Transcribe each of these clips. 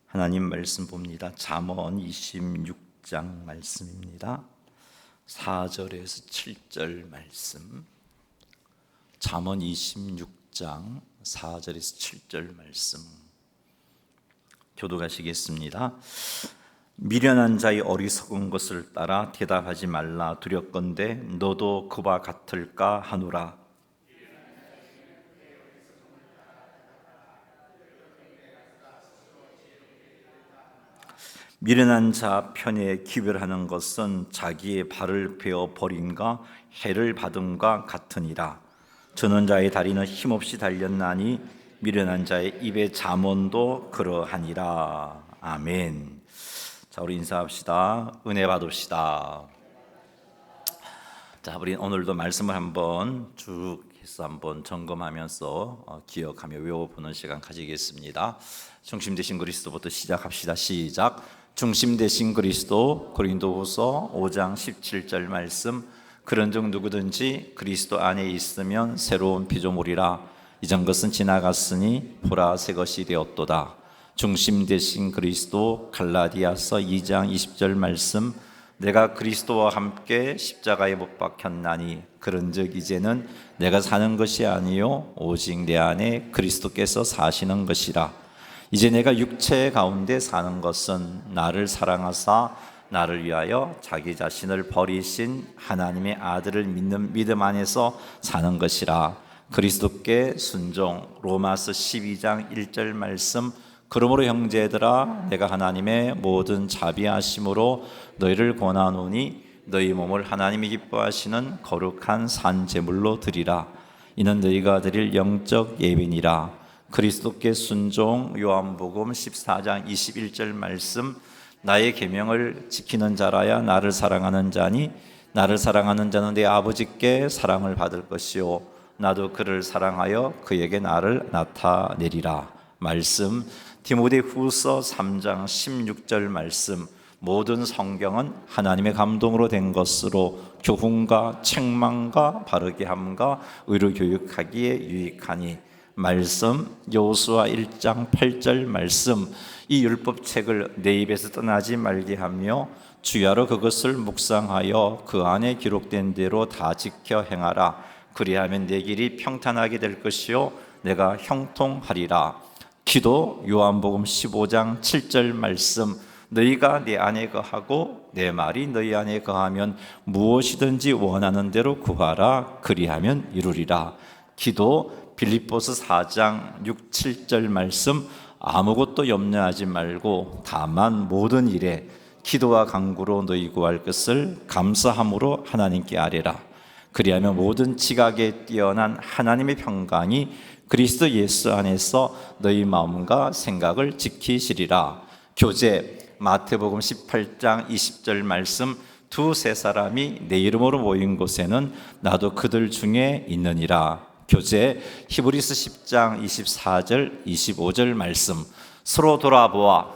하나님 말씀 봅니다. 잠언 26장 말씀입니다. 4절에서 7절 말씀. 잠언 26장 4절에서 7절 말씀 교독하시겠습니다. 미련한 자의 어리석은 것을 따라 대답하지 말라. 두렵건대 너도 그와 같을까 하노라. 미련한 자 편에 기별하는 것은 자기의 발을 베어 버림과 해를 받음과 같으니라. 저는 자의 다리는 힘없이 달렸나니 미련한 자의 입의 잠언도 그러하니라. 아멘. 자, 우리 인사합시다. 은혜 받읍시다. 자, 우리 오늘도 말씀을 한번 쭉 해서 한번 점검하면서 기억하며 외워보는 시간 가지겠습니다. 중심 되신 그리스도부터 시작합시다. 시작. 중심 되신 그리스도. 고린도후서 5장 17절 말씀. 그런즉 누구든지 그리스도 안에 있으면 새로운 피조물이라. 이전 것은 지나갔으니 보라 새 것이 되었도다. 중심 되신 그리스도. 갈라디아서 2장 20절 말씀. 내가 그리스도와 함께 십자가에 못 박혔나니 그런즉 이제는 내가 사는 것이 아니요 오직 내 안에 그리스도께서 사시는 것이라. 이제 내가 육체 가운데 사는 것은 나를 사랑하사 나를 위하여 자기 자신을 버리신 하나님의 아들을 믿는 믿음 안에서 사는 것이라. 그리스도께 순종. 로마서 12장 1절 말씀. 그러므로 형제들아 내가 하나님의 모든 자비하심으로 너희를 권하노니 너희 몸을 하나님이 기뻐하시는 거룩한 산 제물로 드리라. 이는 너희가 드릴 영적 예배니라. 그리스도께 순종. 요한복음 14장 21절 말씀. 나의 계명을 지키는 자라야 나를 사랑하는 자니 나를 사랑하는 자는 내 아버지께 사랑을 받을 것이요 나도 그를 사랑하여 그에게 나를 나타내리라. 말씀. 디모데후서 3장 16절 말씀. 모든 성경은 하나님의 감동으로 된 것으로 교훈과 책망과 바르게 함과 의로 교육하기에 유익하니. 말씀. 여호수아 1장 8절 말씀. 이 율법책을 내 입에서 떠나지 말게 하며 주야로 그것을 묵상하여 그 안에 기록된 대로 다 지켜 행하라. 그리하면 내 길이 평탄하게 될 것이요 내가 형통하리라. 기도. 요한복음 15장 7절 말씀. 너희가 내 안에 거하고 내 말이 너희 안에 거하면 무엇이든지 원하는 대로 구하라. 그리하면 이루리라. 기도. 빌립보서 4장 6, 7절 말씀. 아무것도 염려하지 말고 다만 모든 일에 기도와 간구로 너희 구할 것을 감사함으로 하나님께 아뢰라. 그리하면 모든 지각에 뛰어난 하나님의 평강이 그리스도 예수 안에서 너희 마음과 생각을 지키시리라. 교제. 마태복음 18장 20절 말씀. 두세 사람이 내 이름으로 모인 곳에는 나도 그들 중에 있느니라. 교제. 히브리서 10장 24절 25절 말씀. 서로 돌아보아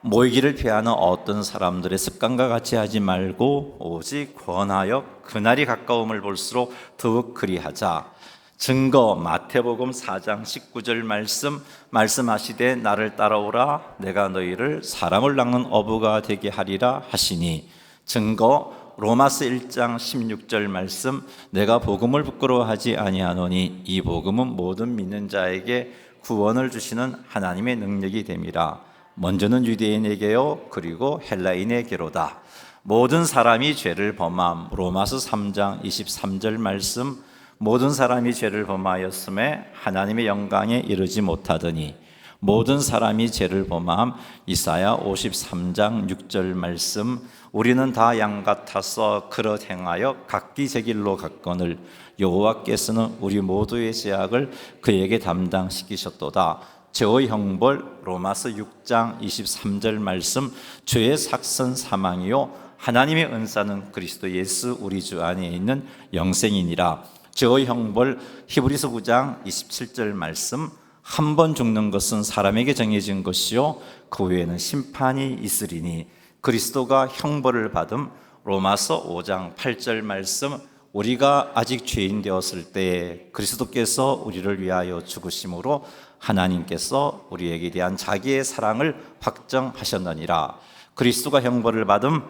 모이기를 피하는 어떤 사람들의 습관과 같이 하지 말고 오직 권하여 그날이 가까움을 볼수록 더욱 그리하자. 증거. 마태복음 4장 19절 말씀. 말씀하시되 나를 따라오라 내가 너희를 사람을 낚는 어부가 되게 하리라 하시니. 증거. 로마서 1장 16절 말씀. 내가 복음을 부끄러워하지 아니하노니 이 복음은 모든 믿는 자에게 구원을 주시는 하나님의 능력이 됨이라. 먼저는 유대인에게요 그리고 헬라인에게로다. 모든 사람이 죄를 범함. 로마서 3장 23절 말씀. 모든 사람이 죄를 범하였음에 하나님의 영광에 이르지 못하더니. 모든 사람이 죄를 범함. 이사야 53장 6절 말씀. 우리는 다 양 같아서 그릇 행하여 각기 제 길로 갔거늘 여호와께서는 우리 모두의 죄악을 그에게 담당시키셨도다. 죄의 형벌. 로마서 6장 23절 말씀. 죄의 삭선 사망이요 하나님의 은사는 그리스도 예수 우리 주 안에 있는 영생이니라. 죄의 형벌. 히브리서 9장 27절 말씀. 한 번 죽는 것은 사람에게 정해진 것이요 그 후에는 심판이 있으리니 그리스도가 형벌을 받음. 로마서 5장 8절 말씀. 우리가 아직 죄인 되었을 때에 그리스도께서 우리를 위하여 죽으심으로 하나님께서 우리에게 대한 자기의 사랑을 확정하셨느니라. 그리스도가 형벌을 받음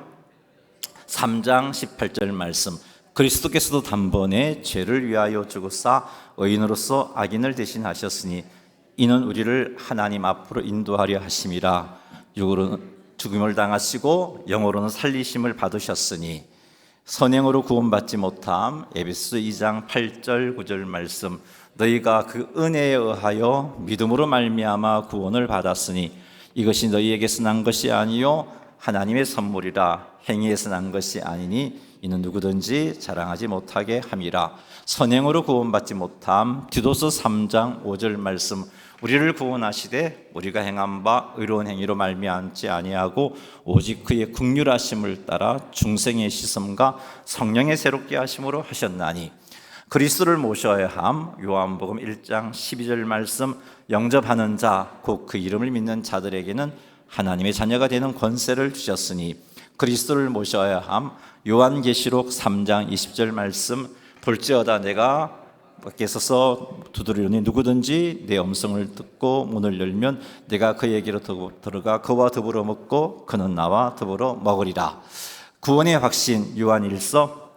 3장 18절 말씀. 그리스도께서도 단번에 죄를 위하여 죽으사 의인으로서 악인을 대신하셨으니 이는 우리를 하나님 앞으로 인도하려 하심이라. 육으로는 죽음을 당하시고 영으로는 살리심을 받으셨으니 선행으로 구원받지 못함. 에베소 2장 8절 9절 말씀. 너희가 그 은혜에 의하여 믿음으로 말미암아 구원을 받았으니 이것이 너희에게서 난 것이 아니요 하나님의 선물이라. 행위에서 난 것이 아니니 이는 누구든지 자랑하지 못하게 함이라. 선행으로 구원받지 못함. 디도서 3장 5절 말씀. 우리를 구원하시되 우리가 행한 바 의로운 행위로 말미암지 아니하고 오직 그의 긍휼하심을 따라 중생의 시선과 성령의 새롭게 하심으로 하셨나니 그리스도를 모셔야 함. 요한복음 1장 12절 말씀. 영접하는 자 곧 그 이름을 믿는 자들에게는 하나님의 자녀가 되는 권세를 주셨으니 그리스도를 모셔야 함. 요한계시록 3장 20절 말씀. 볼지어다 내가 밖에 서서 두드리오니 누구든지 내 음성을 듣고 문을 열면 내가 그에게로 들어가 그와 더불어 먹고 그는 나와 더불어 먹으리라. 구원의 확신. 요한일서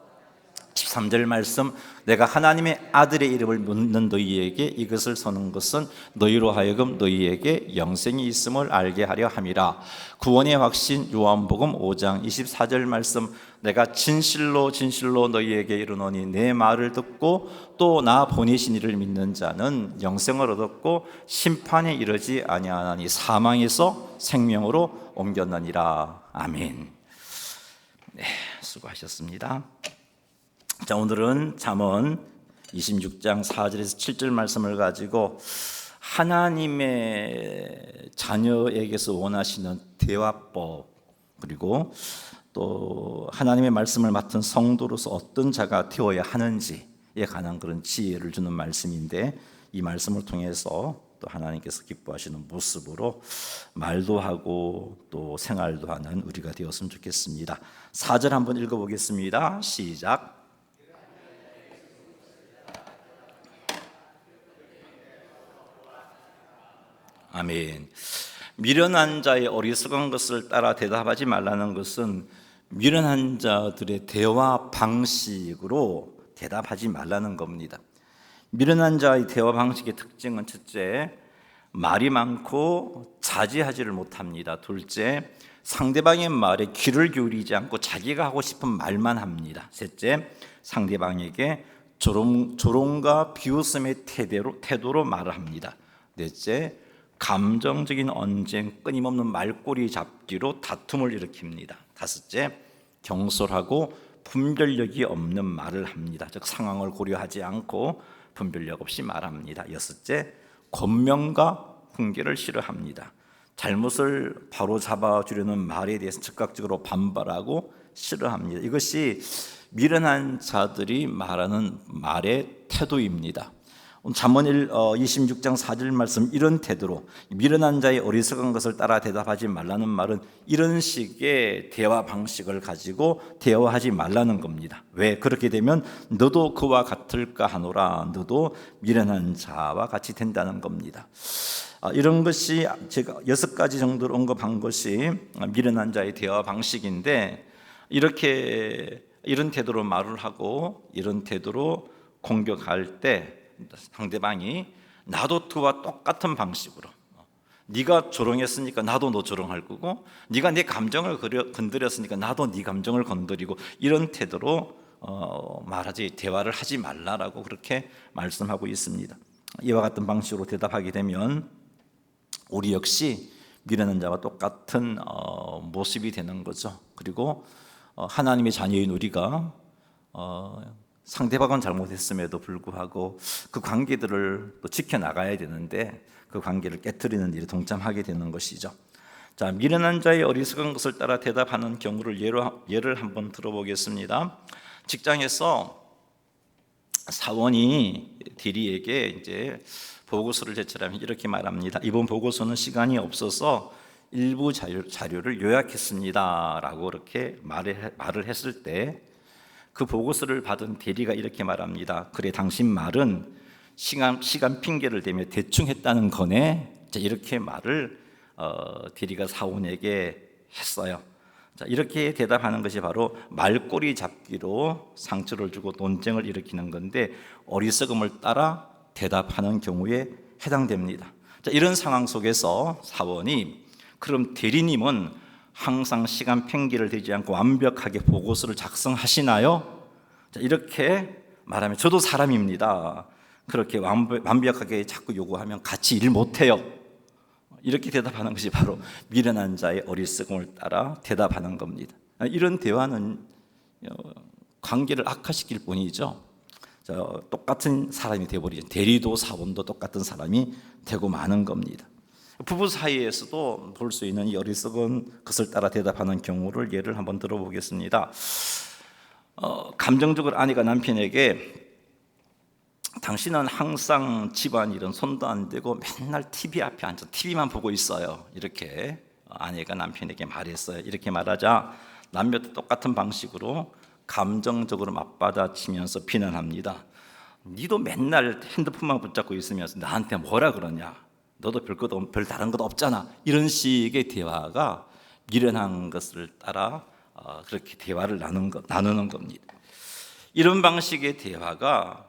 13절 말씀. 내가 하나님의 아들의 이름을 묻는 너희에게 이것을 서는 것은 너희로 하여금 너희에게 영생이 있음을 알게 하려 함이라. 구원의 확신. 요한복음 5장 24절 말씀. 내가 진실로 진실로 너희에게 이르노니 내 말을 듣고 또 나 보내신 이를 믿는 자는 영생을 얻었고 심판에 이르지 아니하나니 사망에서 생명으로 옮겼느니라. 아멘. 네, 수고하셨습니다. 자, 오늘은 잠언 26장 4절에서 7절 말씀을 가지고 하나님의 자녀에게서 원하시는 대화법, 그리고 또 하나님의 말씀을 맡은 성도로서 어떤 자가 되어야 하는지에 관한 그런 지혜를 주는 말씀인데, 이 말씀을 통해서 또 하나님께서 기뻐하시는 모습으로 말도 하고 또 생활도 하는 우리가 되었으면 좋겠습니다. 4절 한번 읽어보겠습니다. 시작. 아멘. 미련한 자의 어리석은 것을 따라 대답하지 말라는 것은 미련한 자들의 대화 방식으로 대답하지 말라는 겁니다. 미련한 자의 대화 방식의 특징은 첫째, 말이 많고 자제하지를 못합니다. 둘째, 상대방의 말에 귀를 기울이지 않고 자기가 하고 싶은 말만 합니다. 셋째, 상대방에게 조롱과 비웃음의 태도로 말을 합니다. 넷째, 감정적인 언쟁, 끊임없는 말꼬리 잡기로 다툼을 일으킵니다. 다섯째, 경솔하고 분별력이 없는 말을 합니다. 즉 상황을 고려하지 않고 분별력 없이 말합니다. 여섯째, 권명과 훈계를 싫어합니다. 잘못을 바로 잡아주려는 말에 대해서 즉각적으로 반발하고 싫어합니다. 이것이 미련한 자들이 말하는 말의 태도입니다. 잠언 26장 4절 말씀, 이런 태도로 미련한 자의 어리석은 것을 따라 대답하지 말라는 말은 이런 식의 대화 방식을 가지고 대화하지 말라는 겁니다. 왜? 그렇게 되면 너도 그와 같을까 하노라. 너도 미련한 자와 같이 된다는 겁니다. 이런 것이 제가 6가지 정도로 언급한 것이 미련한 자의 대화 방식인데, 이런 태도로 말을 하고 이런 태도로 공격할 때 상대방이 나도 그와 똑같은 방식으로, 네가 조롱했으니까 나도 너 조롱할 거고, 네가 내 감정을 건드렸으니까 나도 네 감정을 건드리고, 이런 태도로 말하지, 대화를 하지 말라라고 그렇게 말씀하고 있습니다. 이와 같은 방식으로 대답하게 되면 우리 역시 미련한 자와 똑같은 모습이 되는 거죠. 그리고 하나님의 자녀인 우리가 상대방은 잘못했음에도 불구하고 그 관계들을 또 지켜나가야 되는데 그 관계를 깨트리는 일에 동참하게 되는 것이죠. 자, 미련한 자의 어리석은 것을 따라 대답하는 경우를 예를 한번 들어보겠습니다. 직장에서 사원이 대리에게 이제 보고서를 제출하면 이렇게 말합니다. 이번 보고서는 시간이 없어서 일부 자료를 요약했습니다 라고 이렇게 말을 했을 때 그 보고서를 받은 대리가 이렇게 말합니다. 그래, 당신 말은 시간 핑계를 대며 대충 했다는 거네. 자, 이렇게 말을 대리가 사원에게 했어요. 자, 이렇게 대답하는 것이 바로 말꼬리 잡기로 상처를 주고 논쟁을 일으키는 건데, 어리석음을 따라 대답하는 경우에 해당됩니다. 자, 이런 상황 속에서 사원이, 그럼 대리님은 항상 시간 핑계를 대지 않고 완벽하게 보고서를 작성하시나요? 자, 이렇게 말하면 저도 사람입니다. 그렇게 완벽하게 자꾸 요구하면 같이 일 못해요. 이렇게 대답하는 것이 바로 미련한 자의 어리석음을 따라 대답하는 겁니다. 이런 대화는 관계를 악화시킬 뿐이죠. 똑같은 사람이 되어버리죠. 대리도 사원도 똑같은 사람이 되고 마는 겁니다. 부부 사이에서도 볼 수 있는 이 어리석은 것을 따라 대답하는 경우를 예를 한번 들어보겠습니다. 감정적으로 아내가 남편에게 당신은 항상 집안일은 손도 안 대고 맨날 TV 앞에 앉아 TV만 보고 있어요. 이렇게 아내가 남편에게 말했어요. 이렇게 말하자 남편도 똑같은 방식으로 감정적으로 맞받아치면서 비난합니다. 니도 맨날 핸드폰만 붙잡고 있으면서 나한테 뭐라 그러냐? 너도 별 다른 것 없잖아. 이런 식의 대화가 미련한 것을 따라 그렇게 대화를 나누는 겁니다. 이런 방식의 대화가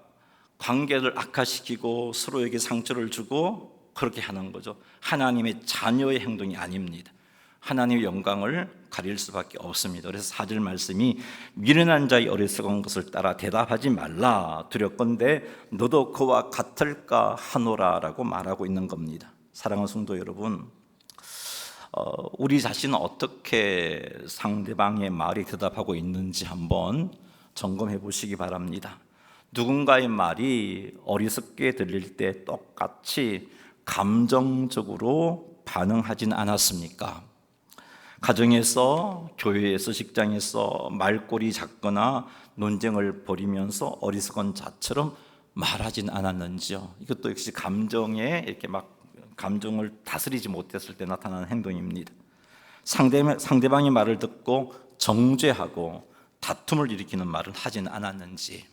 관계를 악화시키고 서로에게 상처를 주고 그렇게 하는 거죠. 하나님의 자녀의 행동이 아닙니다. 하나님의 영광을 가릴 수밖에 없습니다. 그래서 4절 말씀이 미련한 자의 어리석은 것을 따라 대답하지 말라. 두렵건대 너도 그와 같을까 하노라라고 말하고 있는 겁니다. 사랑하는 성도 여러분, 우리 자신은 어떻게 상대방의 말에 대답하고 있는지 한번 점검해 보시기 바랍니다. 누군가의 말이 어리석게 들릴 때 똑같이 감정적으로 반응하진 않았습니까? 가정에서, 교회에서, 직장에서 말꼬리 잡거나 논쟁을 벌이면서 어리석은 자처럼 말하진 않았는지요? 이것도 역시 감정에 이렇게 감정을 다스리지 못했을 때 나타나는 행동입니다. 상대방의 말을 듣고 정죄하고 다툼을 일으키는 말을 하진 않았는지,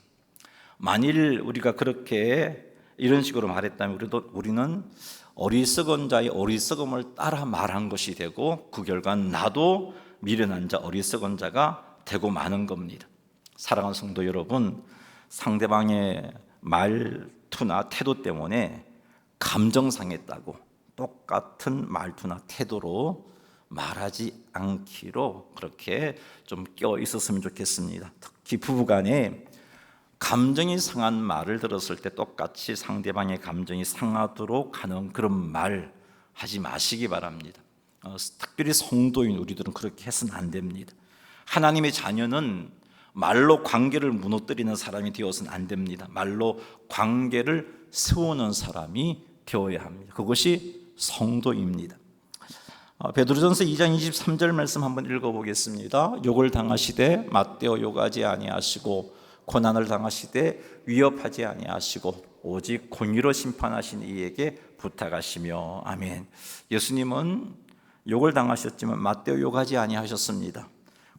만일 우리가 그렇게 이런 식으로 말했다면 우리는 어리석은 자의 어리석음을 따라 말한 것이 되고, 그 결과는 나도 미련한 자, 어리석은 자가 되고 마는 겁니다. 사랑하는 성도 여러분, 상대방의 말투나 태도 때문에 감정 상했다고 똑같은 말투나 태도로 말하지 않기로 그렇게 좀 껴 있었으면 좋겠습니다. 특히 부부간에 감정이 상한 말을 들었을 때 똑같이 상대방의 감정이 상하도록 하는 그런 말 하지 마시기 바랍니다. 특별히 성도인 우리들은 그렇게 해서는 안 됩니다. 하나님의 자녀는 말로 관계를 무너뜨리는 사람이 되어서는 안 됩니다. 말로 관계를 세우는 사람이 되어야 합니다. 그것이 성도입니다. 베드로전서 2장 23절 말씀 한번 읽어보겠습니다. 욕을 당하시되 맞대어 욕하지 아니하시고 고난을 당하시되 위협하지 아니하시고 오직 공의로 심판하신 이에게 부탁하시며. 아멘. 예수님은 욕을 당하셨지만 맞대어 욕하지 아니하셨습니다.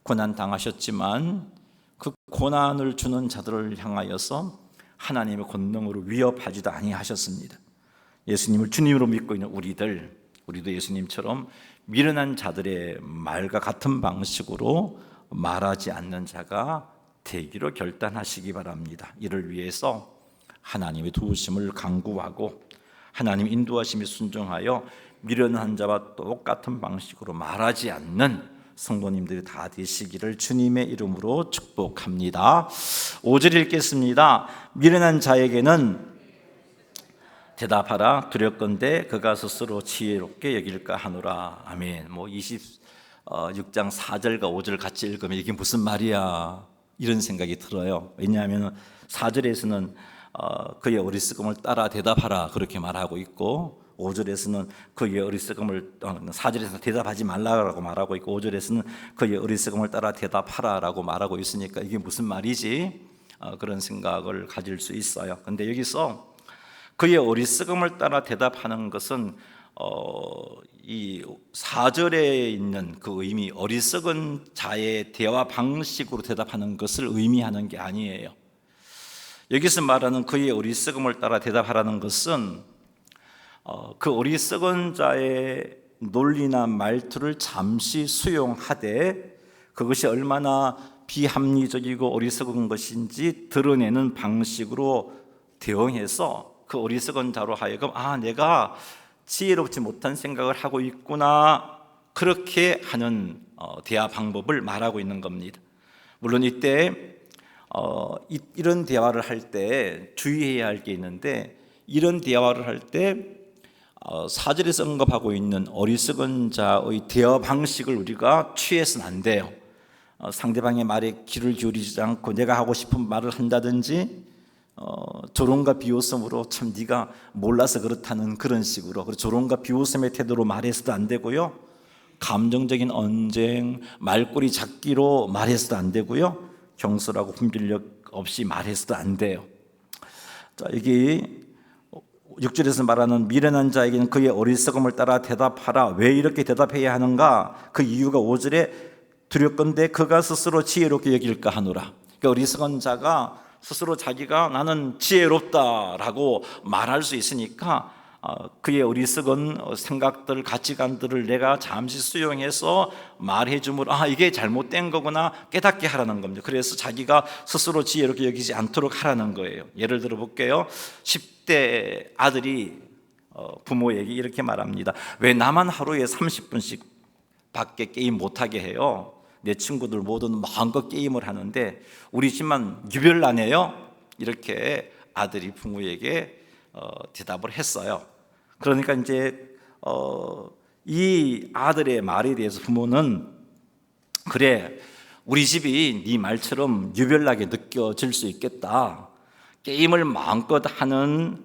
고난 당하셨지만 그 고난을 주는 자들을 향하여서 하나님의 권능으로 위협하지도 아니하셨습니다. 예수님을 주님으로 믿고 있는 우리도 예수님처럼 미련한 자들의 말과 같은 방식으로 말하지 않는 자가 되기로 결단하시기 바랍니다. 이를 위해서 하나님의 도우심을 간구하고 하나님 인도하심에 순종하여 미련한 자와 똑같은 방식으로 말하지 않는 성도님들이 다 되시기를 주님의 이름으로 축복합니다. 5절 읽겠습니다. 미련한 자에게는 대답하라. 두렵건대 그가 스스로 지혜롭게 여길까 하노라. 아멘. 26장 4절과 5절 같이 읽으면 이게 무슨 말이야, 이런 생각이 들어요. 왜냐하면 4절에서는 그의 어리석음을 따라 대답하라 그렇게 말하고 있고, 5절에서는 그의 어리석음을 4절에서는 대답하지 말라고 말하고 있고 5절에서는 그의 어리석음을 따라 대답하라라고 말하고 있으니까 이게 무슨 말이지? 그런 생각을 가질 수 있어요. 근데 여기서 그의 어리석음을 따라 대답하는 것은 이 4절에 있는 그 의미, 어리석은 자의 대화 방식으로 대답하는 것을 의미하는 게 아니에요. 여기서 말하는 그의 어리석음을 따라 대답하라는 것은 그 어리석은 자의 논리나 말투를 잠시 수용하되 그것이 얼마나 비합리적이고 어리석은 것인지 드러내는 방식으로 대응해서 그 어리석은 자로 하여금 내가 지혜롭지 못한 생각을 하고 있구나, 그렇게 하는 대화 방법을 말하고 있는 겁니다. 물론 이때 이런 대화를 할 때 주의해야 할 게 있는데, 이런 대화를 할 때 4절에서 언급하고 있는 어리석은 자의 대화 방식을 우리가 취해서는 안 돼요. 상대방의 말에 귀를 기울이지 않고 내가 하고 싶은 말을 한다든지 조롱과 비웃음으로 참 네가 몰라서 그렇다는 그런 식으로, 그리고 조롱과 비웃음의 태도로 말해서도 안 되고요, 감정적인 언쟁, 말꼬리 잡기로 말해서도 안 되고요, 경솔하고 분별력 없이 말해서도 안 돼요. 자, 여기 6절에서 말하는 미련한 자에게는 그의 어리석음을 따라 대답하라. 왜 이렇게 대답해야 하는가? 그 이유가 5절에 두렵건대 그가 스스로 지혜롭게 여길까 하노라. 그러니까 어리석은 자가 스스로 자기가 나는 지혜롭다라고 말할 수 있으니까 그의 어리석은 생각들, 가치관들을 내가 잠시 수용해서 말해줌으로 이게 잘못된 거구나 깨닫게 하라는 겁니다. 그래서 자기가 스스로 지혜롭게 여기지 않도록 하라는 거예요. 예를 들어 볼게요. 10대 아들이 부모에게 이렇게 말합니다. 왜 나만 하루에 30분씩 밖에 게임 못하게 해요? 내 친구들 모두는 마음껏 게임을 하는데 우리 집만 유별나네요? 이렇게 아들이 부모에게 대답을 했어요. 그러니까 이제 이 아들의 말에 대해서 부모는, 그래, 우리 집이 네 말처럼 유별나게 느껴질 수 있겠다. 게임을 마음껏 하는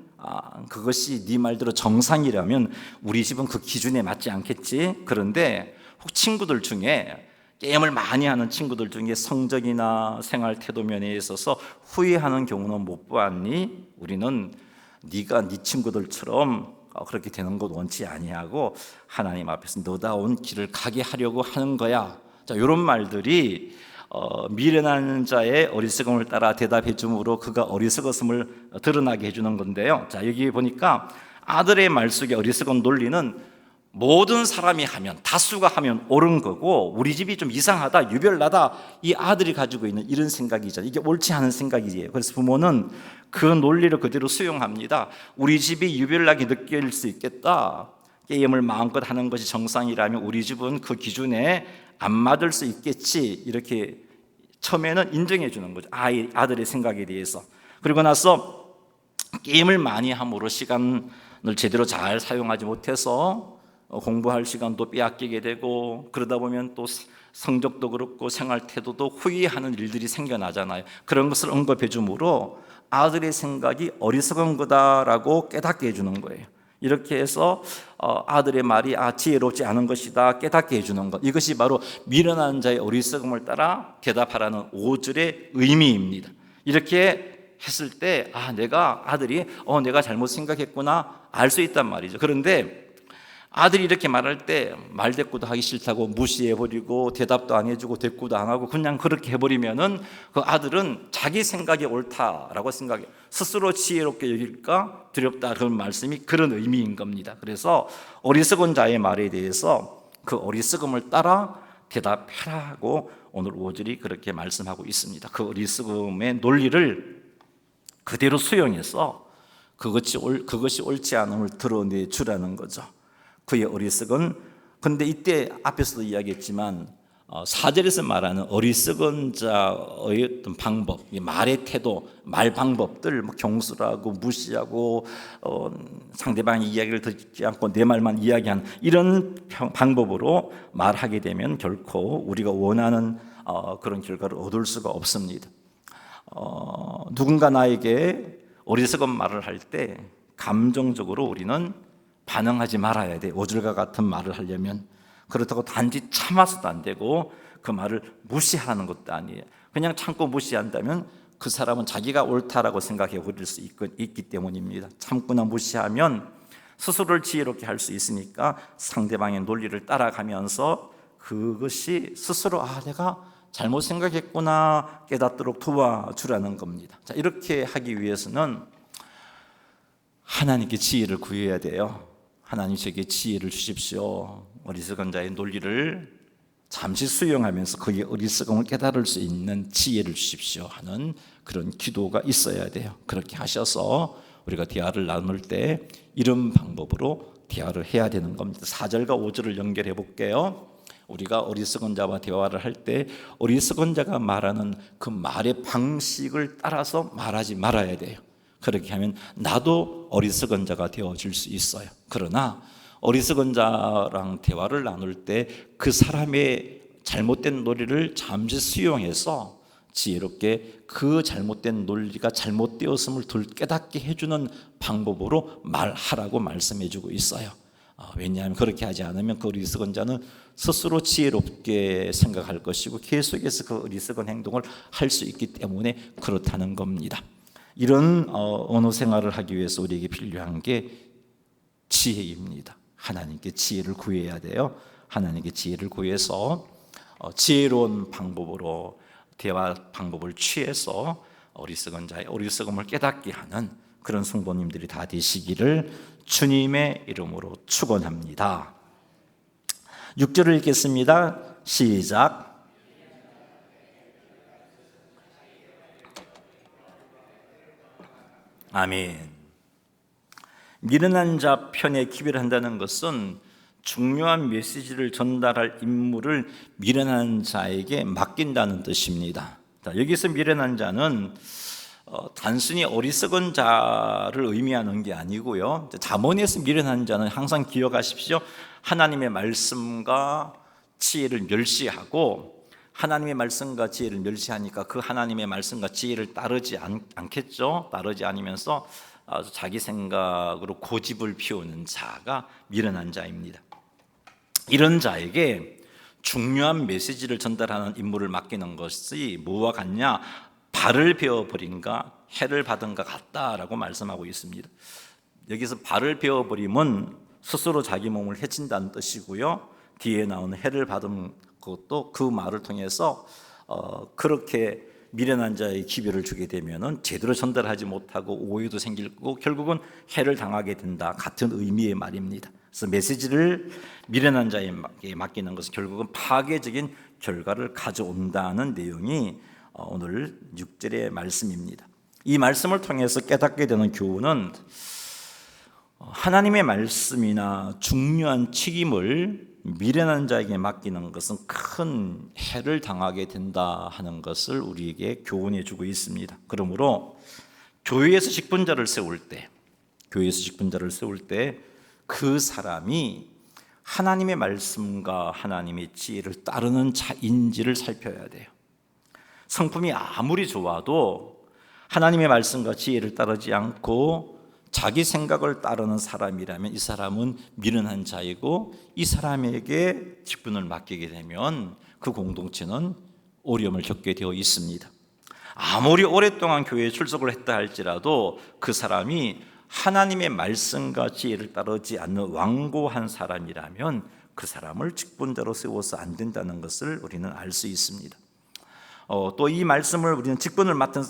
그것이 네 말대로 정상이라면 우리 집은 그 기준에 맞지 않겠지? 그런데 혹 친구들 중에, 게임을 많이 하는 친구들 중에 성적이나 생활 태도 면에 있어서 후회하는 경우는 못 보았니? 우리는 네가 네 친구들처럼 그렇게 되는 것 원치 아니하고 하나님 앞에서 너다운 길을 가게 하려고 하는 거야. 자, 이런 말들이 미련한 자의 어리석음을 따라 대답해 줌으로 그가 어리석었음을 드러나게 해주는 건데요. 자, 여기 보니까 아들의 말 속에 어리석은 논리는 모든 사람이 하면, 다수가 하면 옳은 거고 우리 집이 좀 이상하다, 유별나다, 이 아들이 가지고 있는 이런 생각이죠. 이게 옳지 않은 생각이에요. 그래서 부모는 그 논리를 그대로 수용합니다. 우리 집이 유별나게 느낄 수 있겠다, 게임을 마음껏 하는 것이 정상이라면 우리 집은 그 기준에 안 맞을 수 있겠지, 이렇게 처음에는 인정해 주는 거죠. 아들의 생각에 대해서. 그리고 나서 게임을 많이 함으로 시간을 제대로 잘 사용하지 못해서 공부할 시간도 빼앗기게 되고, 그러다 보면 또 성적도 그렇고 생활 태도도 후회하는 일들이 생겨나잖아요. 그런 것을 언급해 주므로 아들의 생각이 어리석은 거다라고 깨닫게 해주는 거예요. 이렇게 해서 아들의 말이 지혜롭지 않은 것이다 깨닫게 해주는 것, 이것이 바로 미련한 자의 어리석음을 따라 대답하라는 5절의 의미입니다. 이렇게 했을 때 아들이 내가 잘못 생각했구나 알 수 있단 말이죠. 그런데 아들이 이렇게 말할 때 말대꾸도 하기 싫다고 무시해버리고 대답도 안 해주고 대꾸도 안 하고 그냥 그렇게 해버리면은 그 아들은 자기 생각이 옳다라고 생각해, 스스로 지혜롭게 여길까 두렵다, 그런 말씀이 그런 의미인 겁니다. 그래서 어리석은 자의 말에 대해서 그 어리석음을 따라 대답하라고 오늘 5절이 그렇게 말씀하고 있습니다. 그 어리석음의 논리를 그대로 수용해서 그것이 옳지 않음을 드러내 주라는 거죠. 그의 어리석은, 근데 이때 앞에서도 이야기했지만 4절에서 말하는 어리석은 자의 어떤 방법, 말의 태도, 말 방법들, 경솔하고 무시하고 상대방의 이야기를 듣지 않고 내 말만 이야기하는 이런 방법으로 말하게 되면 결코 우리가 원하는 그런 결과를 얻을 수가 없습니다. 누군가 나에게 어리석은 말을 할 때 감정적으로 우리는 반응하지 말아야 돼. 5절과 같은 말을 하려면. 그렇다고 단지 참아서도 안 되고 그 말을 무시하는 것도 아니에요. 그냥 참고 무시한다면 그 사람은 자기가 옳다라고 생각해 버릴 수 있기 때문입니다. 참거나 무시하면 스스로를 지혜롭게 할 수 있으니까 상대방의 논리를 따라가면서 그것이 스스로 내가 잘못 생각했구나 깨닫도록 도와주라는 겁니다. 자, 이렇게 하기 위해서는 하나님께 지혜를 구해야 돼요. 하나님 제게 지혜를 주십시오. 어리석은 자의 논리를 잠시 수용하면서 그의 어리석음을 깨달을 수 있는 지혜를 주십시오 하는 그런 기도가 있어야 돼요. 그렇게 하셔서 우리가 대화를 나눌 때 이런 방법으로 대화를 해야 되는 겁니다. 4절과 5절을 연결해 볼게요. 우리가 어리석은 자와 대화를 할 때 어리석은 자가 말하는 그 말의 방식을 따라서 말하지 말아야 돼요. 그렇게 하면 나도 어리석은 자가 되어질 수 있어요. 그러나 어리석은 자랑 대화를 나눌 때 그 사람의 잘못된 논리를 잠시 수용해서 지혜롭게 그 잘못된 논리가 잘못되었음을 깨닫게 해주는 방법으로 말하라고 말씀해주고 있어요. 왜냐하면 그렇게 하지 않으면 그 어리석은 자는 스스로 지혜롭게 생각할 것이고 계속해서 그 어리석은 행동을 할 수 있기 때문에 그렇다는 겁니다. 이런 언어 생활을 하기 위해서 우리에게 필요한 게 지혜입니다. 하나님께 지혜를 구해야 돼요. 하나님께 지혜를 구해서 지혜로운 방법으로 대화 방법을 취해서 어리석은 자의 어리석음을 깨닫게 하는 그런 성도님들이 다 되시기를 주님의 이름으로 축원합니다. 6절을 읽겠습니다. 시작. 아멘. 미련한 자 편에 기별을 한다는 것은 중요한 메시지를 전달할 임무를 미련한 자에게 맡긴다는 뜻입니다. 여기서 미련한 자는 단순히 어리석은 자를 의미하는 게 아니고요. 잠언에서 미련한 자는 항상 기억하십시오. 하나님의 말씀과 지혜를 멸시하고 하나님의 말씀과 지혜를 멸시하니까 그 하나님의 말씀과 지혜를 따르지 않겠죠. 따르지 않으면서 자기 생각으로 고집을 피우는 자가 미련한 자입니다. 이런 자에게 중요한 메시지를 전달하는 임무를 맡기는 것이 뭐와 같냐? 발을 베어버린가 해를 받은 것 같다라고 말씀하고 있습니다. 여기서 발을 베어버림은 스스로 자기 몸을 해친다는 뜻이고요. 뒤에 나오는 해를 받은 것도 그 말을 통해서 그렇게 미련한 자의 기별을 주게 되면은 제대로 전달하지 못하고 오해도 생길 거고 결국은 해를 당하게 된다. 같은 의미의 말입니다. 그래서 메시지를 미련한 자에게 맡기는 것은 결국은 파괴적인 결과를 가져온다는 내용이 오늘 6절의 말씀입니다. 이 말씀을 통해서 깨닫게 되는 교훈은 하나님의 말씀이나 중요한 책임을 미련한 자에게 맡기는 것은 큰 해를 당하게 된다 하는 것을 우리에게 교훈해 주고 있습니다. 그러므로 교회에서 직분자를 세울 때 그 사람이 하나님의 말씀과 하나님의 지혜를 따르는 자인지를 살펴야 돼요. 성품이 아무리 좋아도 하나님의 말씀과 지혜를 따르지 않고 자기 생각을 따르는 사람이라면 이 사람은 미련한 자이고 이 사람에게 직분을 맡기게 되면 그 공동체는 어려움을 겪게 되어 있습니다. 아무리 오랫동안 교회에 출석을 했다 할지라도 그 사람이 하나님의 말씀과 지혜를 따르지 않는 완고한 사람이라면 그 사람을 직분자로 세워서 안 된다는 것을 우리는 알 수 있습니다. 또 이 말씀을 우리는 직분을 맡은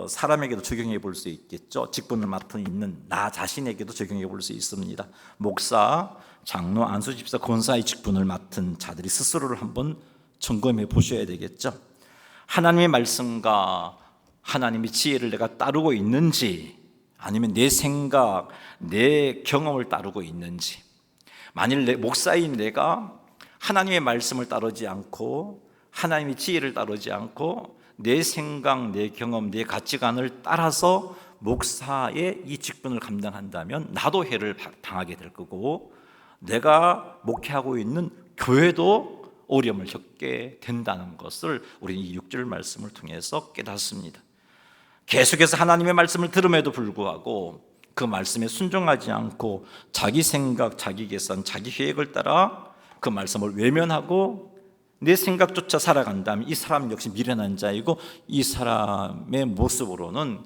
사람에게도 적용해 볼 수 있겠죠. 직분을 맡은 있는 나 자신에게도 적용해 볼 수 있습니다. 목사, 장로, 안수집사, 권사의 직분을 맡은 자들이 스스로를 한번 점검해 보셔야 되겠죠. 하나님의 말씀과 하나님의 지혜를 내가 따르고 있는지 아니면 내 생각, 내 경험을 따르고 있는지. 만일 목사인 내가 하나님의 말씀을 따르지 않고 하나님의 지혜를 따르지 않고 내 생각, 내 경험, 내 가치관을 따라서 목사의 이 직분을 감당한다면 나도 해를 당하게 될 거고 내가 목회하고 있는 교회도 어려움을 겪게 된다는 것을 우리는 이 6절 말씀을 통해서 깨닫습니다. 계속해서 하나님의 말씀을 들음에도 불구하고 그 말씀에 순종하지 않고 자기 생각, 자기 계산, 자기 계획을 따라 그 말씀을 외면하고 내 생각조차 살아간다면 이 사람 역시 미련한 자이고 이 사람의 모습으로는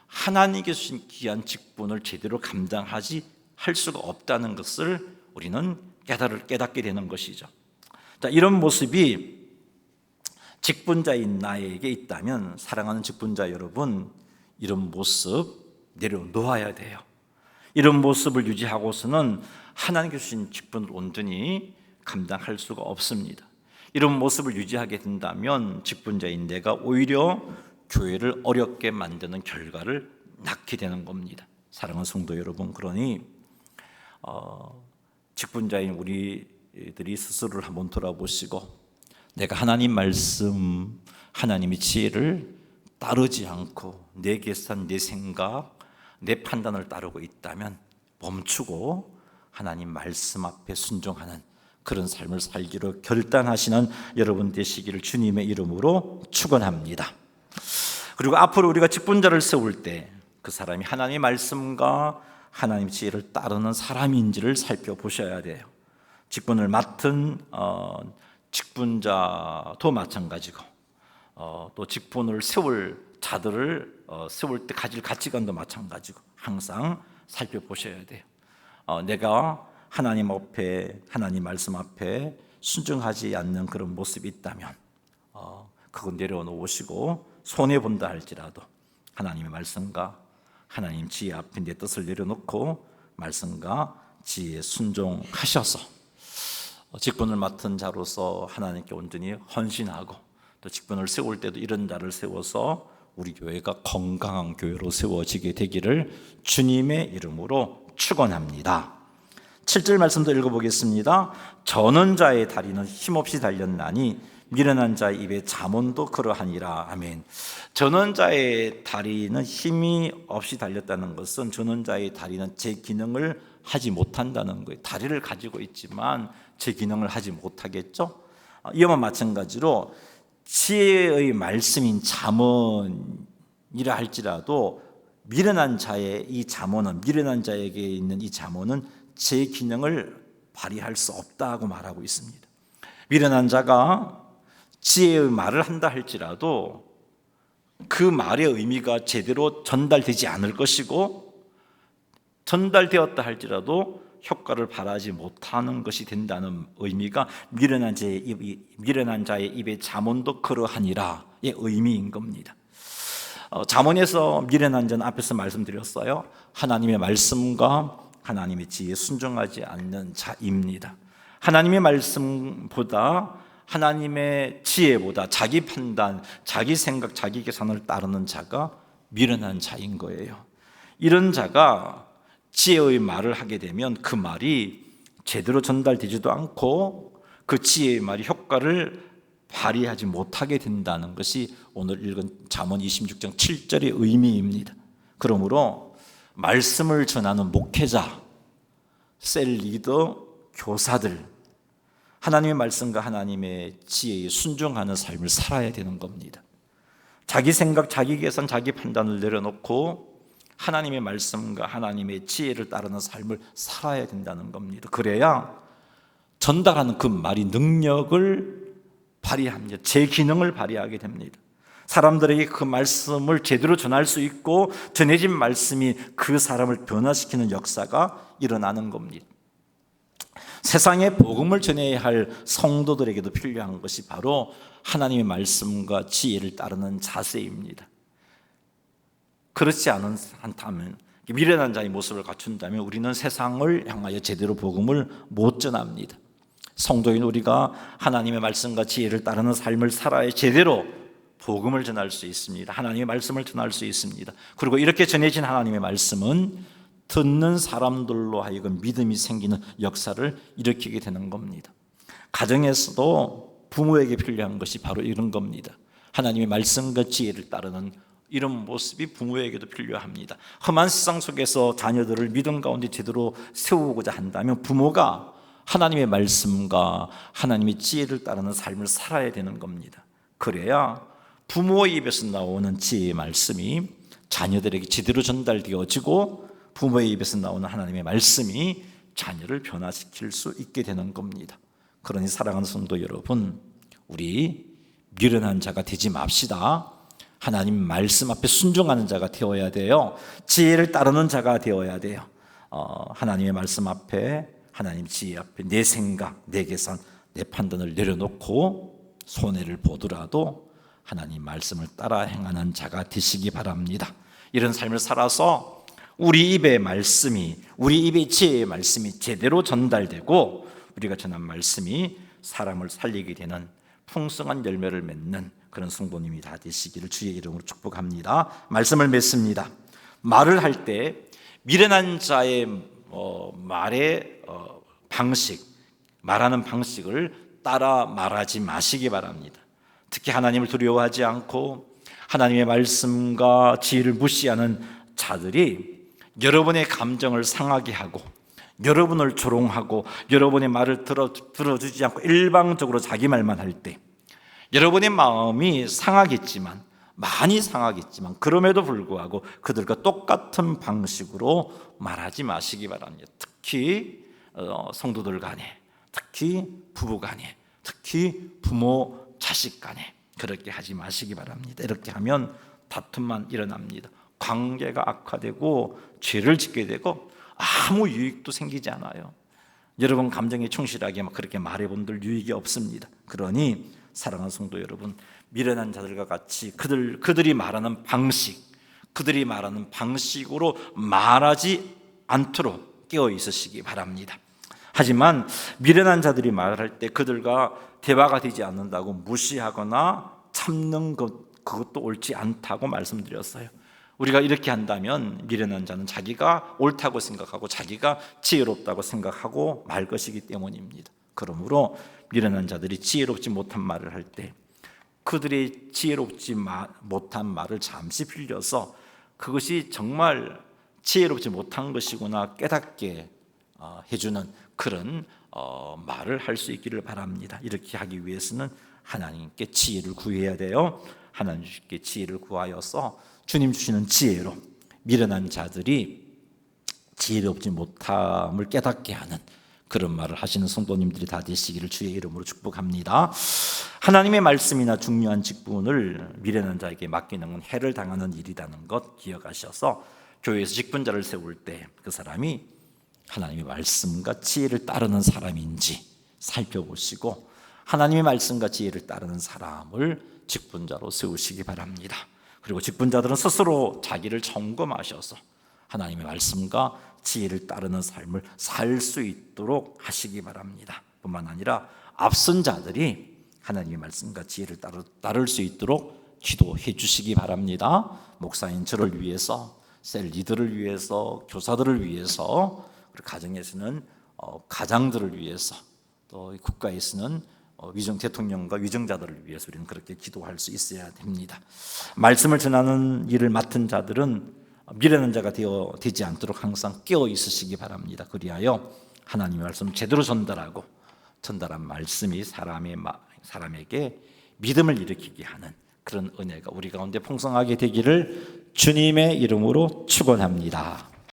하나님께 주신 귀한 직분을 제대로 감당하지 할 수가 없다는 것을 우리는 깨닫게 되는 것이죠. 자, 이런 모습이 직분자인 나에게 있다면, 사랑하는 직분자 여러분, 이런 모습 내려놓아야 돼요. 이런 모습을 유지하고서는 하나님께서 주신 직분을 온전히 감당할 수가 없습니다. 이런 모습을 유지하게 된다면 직분자인 내가 오히려 교회를 어렵게 만드는 결과를 낳게 되는 겁니다. 사랑하는 성도 여러분, 그러니 직분자인 우리들이 스스로를 한번 돌아보시고, 내가 하나님 말씀, 하나님의 지혜를 따르지 않고 내 계산, 내 생각, 내 판단을 따르고 있다면 멈추고 하나님 말씀 앞에 순종하는 그런 삶을 살기로 결단하시는 여러분 되시기를 주님의 이름으로 축원합니다. 그리고 앞으로 우리가 직분자를 세울 때 그 사람이 하나님의 말씀과 하나님의 지혜를 따르는 사람인지를 살펴보셔야 돼요. 직분을 맡은 직분자도 마찬가지고, 또 직분을 세울 자들을 세울 때 가질 가치관도 마찬가지고 항상 살펴보셔야 돼요. 내가 하나님 앞에, 하나님 말씀 앞에 순종하지 않는 그런 모습이 있다면 그건 내려놓으시고, 손해본다 할지라도 하나님의 말씀과 하나님 지혜 앞에 내 뜻을 내려놓고 말씀과 지혜에 순종하셔서 직분을 맡은 자로서 하나님께 온전히 헌신하고, 또 직분을 세울 때도 이런 자를 세워서 우리 교회가 건강한 교회로 세워지게 되기를 주님의 이름으로 축원합니다. 7절 말씀도 읽어보겠습니다. 저는 자의 다리는 힘없이 달렸나니 미련한 자의 입에 잠언도 그러하니라. 아멘. 전원자의 다리는 힘이 없이 달렸다는 것은 전원자의 다리는 제 기능을 하지 못한다는 거예요. 다리를 가지고 있지만 제 기능을 하지 못하겠죠. 이와 마찬가지로 지혜의 말씀인 잠언이라 할지라도 미련한 자의 이 잠언은, 미련한 자에게 있는 이 잠언은 제 기능을 발휘할 수 없다고 말하고 있습니다. 미련한 자가 지혜의 말을 한다 할지라도 그 말의 의미가 제대로 전달되지 않을 것이고, 전달되었다 할지라도 효과를 발하지 못하는 것이 된다는 의미가 미련한 자의 입에 잠언도 그러하니라의 의미인 겁니다. 잠언에서 미련한 자는 앞에서 말씀드렸어요. 하나님의 말씀과 하나님의 지혜에 순종하지 않는 자입니다. 하나님의 말씀보다, 하나님의 지혜보다 자기 판단, 자기 생각, 자기 계산을 따르는 자가 미련한 자인 거예요. 이런 자가 지혜의 말을 하게 되면 그 말이 제대로 전달되지도 않고 그 지혜의 말이 효과를 발휘하지 못하게 된다는 것이 오늘 읽은 잠언 26장 7절의 의미입니다. 그러므로 말씀을 전하는 목회자, 셀 리더, 교사들, 하나님의 말씀과 하나님의 지혜에 순종하는 삶을 살아야 되는 겁니다. 자기 생각, 자기 계산, 자기 판단을 내려놓고 하나님의 말씀과 하나님의 지혜를 따르는 삶을 살아야 된다는 겁니다. 그래야 전달하는 그 말이 능력을 발휘합니다. 제 기능을 발휘하게 됩니다. 사람들에게 그 말씀을 제대로 전할 수 있고, 전해진 말씀이 그 사람을 변화시키는 역사가 일어나는 겁니다. 세상에 복음을 전해야 할 성도들에게도 필요한 것이 바로 하나님의 말씀과 지혜를 따르는 자세입니다. 그렇지 않다면, 미련한 자의 모습을 갖춘다면 우리는 세상을 향하여 제대로 복음을 못 전합니다. 성도인 우리가 하나님의 말씀과 지혜를 따르는 삶을 살아야 제대로 복음을 전할 수 있습니다. 하나님의 말씀을 전할 수 있습니다. 그리고 이렇게 전해진 하나님의 말씀은 듣는 사람들로 하여금 믿음이 생기는 역사를 일으키게 되는 겁니다. 가정에서도 부모에게 필요한 것이 바로 이런 겁니다. 하나님의 말씀과 지혜를 따르는 이런 모습이 부모에게도 필요합니다. 험한 세상 속에서 자녀들을 믿음 가운데 제대로 세우고자 한다면 부모가 하나님의 말씀과 하나님의 지혜를 따르는 삶을 살아야 되는 겁니다. 그래야 부모의 입에서 나오는 지혜의 말씀이 자녀들에게 제대로 전달되어지고, 부모의 입에서 나오는 하나님의 말씀이 자녀를 변화시킬 수 있게 되는 겁니다. 그러니 사랑하는 성도 여러분, 우리 미련한 자가 되지 맙시다. 하나님 말씀 앞에 순종하는 자가 되어야 돼요. 지혜를 따르는 자가 되어야 돼요. 하나님의 말씀 앞에, 하나님 지혜 앞에 내 생각, 내 계산, 내 판단을 내려놓고 손해를 보더라도 하나님 말씀을 따라 행하는 자가 되시기 바랍니다. 이런 삶을 살아서 우리 입의 말씀이, 우리 입의 지혜의 말씀이 제대로 전달되고 우리가 전한 말씀이 사람을 살리게 되는 풍성한 열매를 맺는 그런 성도님이 다 되시기를 주의 이름으로 축복합니다. 말씀을 맺습니다. 말을 할 때 미련한 자의 말의 방식, 말하는 방식을 따라 말하지 마시기 바랍니다. 특히 하나님을 두려워하지 않고 하나님의 말씀과 지혜를 무시하는 자들이 여러분의 감정을 상하게 하고 여러분을 조롱하고 여러분의 말을 들어주지 않고 일방적으로 자기 말만 할 때 여러분의 마음이 상하겠지만, 많이 상하겠지만 그럼에도 불구하고 그들과 똑같은 방식으로 말하지 마시기 바랍니다. 특히 성도들 간에, 특히 부부 간에, 특히 부모 자식 간에 그렇게 하지 마시기 바랍니다. 이렇게 하면 다툼만 일어납니다. 관계가 악화되고 죄를 짓게 되고 아무 유익도 생기지 않아요. 여러분 감정에 충실하게 그렇게 말해본들 유익이 없습니다. 그러니 사랑하는 성도 여러분, 미련한 자들과 같이 그들이 말하는 방식, 그들이 말하는 방식으로 말하지 않도록 깨어 있으시기 바랍니다. 하지만 미련한 자들이 말할 때 그들과 대화가 되지 않는다고 무시하거나 참는 그것도 옳지 않다고 말씀드렸어요. 우리가 이렇게 한다면 미련한 자는 자기가 옳다고 생각하고 자기가 지혜롭다고 생각하고 말 것이기 때문입니다. 그러므로 미련한 자들이 지혜롭지 못한 말을 할 때 그들의 지혜롭지 못한 말을 잠시 빌려서 그것이 정말 지혜롭지 못한 것이구나 깨닫게 해주는 그런 말을 할 수 있기를 바랍니다. 이렇게 하기 위해서는 하나님께 지혜를 구해야 돼요. 하나님께 지혜를 구하여서 주님 주시는 지혜로 미련한 자들이 지혜롭지 못함을 깨닫게 하는 그런 말을 하시는 성도님들이 다 되시기를 주의 이름으로 축복합니다. 하나님의 말씀이나 중요한 직분을 미련한 자에게 맡기는 건 해를 당하는 일이라는 것 기억하셔서 교회에서 직분자를 세울 때 그 사람이 하나님의 말씀과 지혜를 따르는 사람인지 살펴보시고 하나님의 말씀과 지혜를 따르는 사람을 직분자로 세우시기 바랍니다. 그리고 직분자들은 스스로 자기를 점검하셔서 하나님의 말씀과 지혜를 따르는 삶을 살 수 있도록 하시기 바랍니다. 뿐만 아니라 앞선 자들이 하나님의 말씀과 지혜를 따를 수 있도록 기도해 주시기 바랍니다. 목사인 저를 위해서, 셀 리더를 위해서, 교사들을 위해서, 그리고 가정에서는 가장들을 위해서, 또 국가에서는 위정 대통령과 위정자들을 위해서 우리는 그렇게 기도할 수 있어야 됩니다. 말씀을 전하는 일을 맡은 자들은 미련한 자가 되지 않도록 항상 깨어 있으시기 바랍니다. 그리하여 하나님의 말씀을 제대로 전달한 말씀이 사람에게 믿음을 일으키게 하는 그런 은혜가 우리 가운데 풍성하게 되기를 주님의 이름으로 축원합니다.